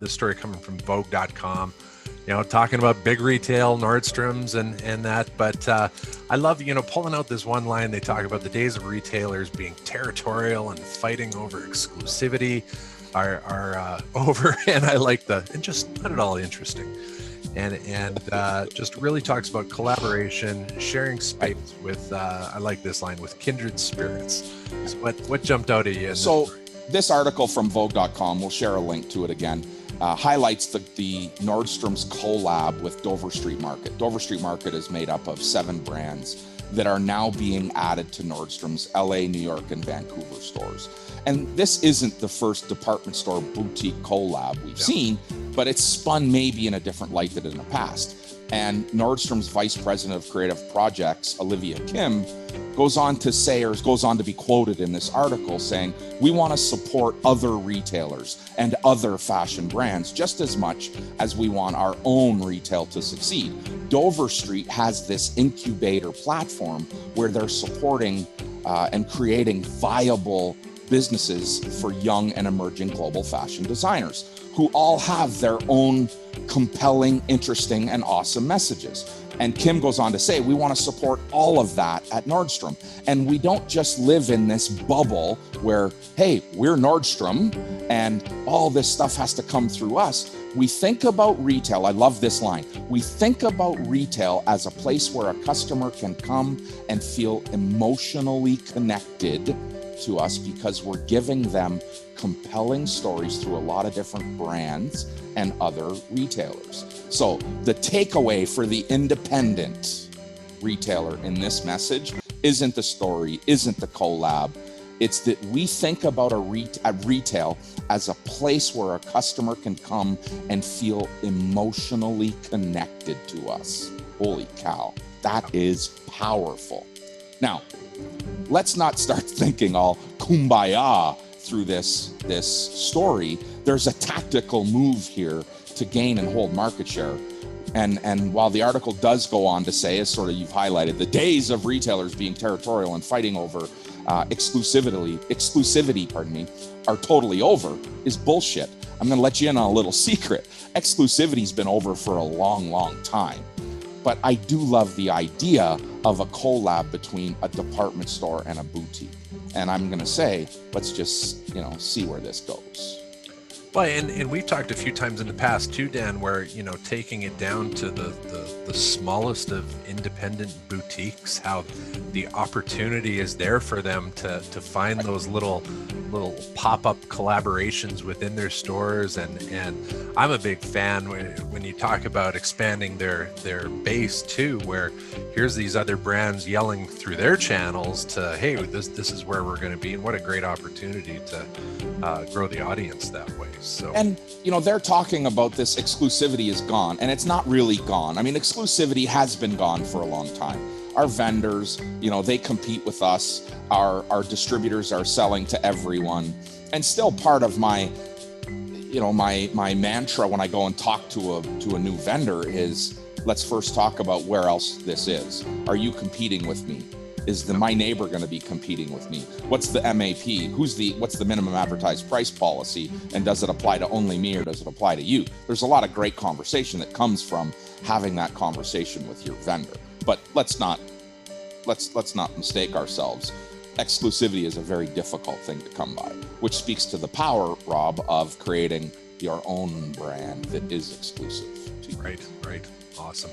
This story coming from Vogue.com, talking about big retail, Nordstrom's and that. But I love, pulling out this one line. They talk about the days of retailers being territorial and fighting over exclusivity are over. And I like and just not at all interesting. And just really talks about collaboration, sharing space with, I like this line, with kindred spirits. So what jumped out at you? So this article from Vogue.com, we'll share a link to it again, highlights the Nordstrom's collab with Dover Street Market. Dover Street Market is made up of 7 brands that are now being added to Nordstrom's LA, New York, and Vancouver stores. And this isn't the first department store boutique collab we've seen, but it's spun maybe in a different light than in the past. And Nordstrom's Vice President of Creative Projects, Olivia Kim, goes on to be quoted in this article saying, we want to support other retailers and other fashion brands just as much as we want our own retail to succeed. Dover Street has this incubator platform where they're supporting and creating viable businesses for young and emerging global fashion designers who all have their own compelling, interesting, and awesome messages. And Kim goes on to say, we want to support all of that at Nordstrom. And we don't just live in this bubble where, hey, we're Nordstrom and all this stuff has to come through us. We think about retail. I love this line. We think about retail as a place where a customer can come and feel emotionally connected to us because we're giving them compelling stories through a lot of different brands and other retailers. So the takeaway for the independent retailer in this message isn't the story, isn't the collab. It's that we think about a retail as a place where a customer can come and feel emotionally connected to us. Holy cow, that is powerful. Now, let's not start thinking all kumbaya through this story. There's a tactical move here to gain and hold market share. And while the article does go on to say, as sort of you've highlighted, the days of retailers being territorial and fighting over exclusivity, are totally over, is bullshit. I'm going to let you in on a little secret. Exclusivity's been over for a long, long time. But I do love the idea of a collab between a department store and a boutique. And I'm going to say, let's just, see where this goes. Well, and we've talked a few times in the past too, Dan, where, taking it down to the smallest of independent boutiques, how the opportunity is there for them to find those little pop-up collaborations within their stores. And I'm a big fan when you talk about expanding their base too, where here's these other brands yelling through their channels to, hey, this is where we're going to be. And what a great opportunity to grow the audience that way. So, and they're talking about this exclusivity is gone, and it's not really gone. I mean, exclusivity has been gone for a long time. Our vendors, they compete with us. Our distributors are selling to everyone. And still part of my mantra when I go and talk to a new vendor is, let's first talk about where else this is. Are you competing with me? Is my neighbor going to be competing with me? What's the MAP? What's the minimum advertised price policy? And does it apply to only me or does it apply to you? There's a lot of great conversation that comes from having that conversation with your vendor. But let's not mistake ourselves. Exclusivity is a very difficult thing to come by, which speaks to the power, Rob, of creating your own brand that is exclusive to you. Right. Awesome.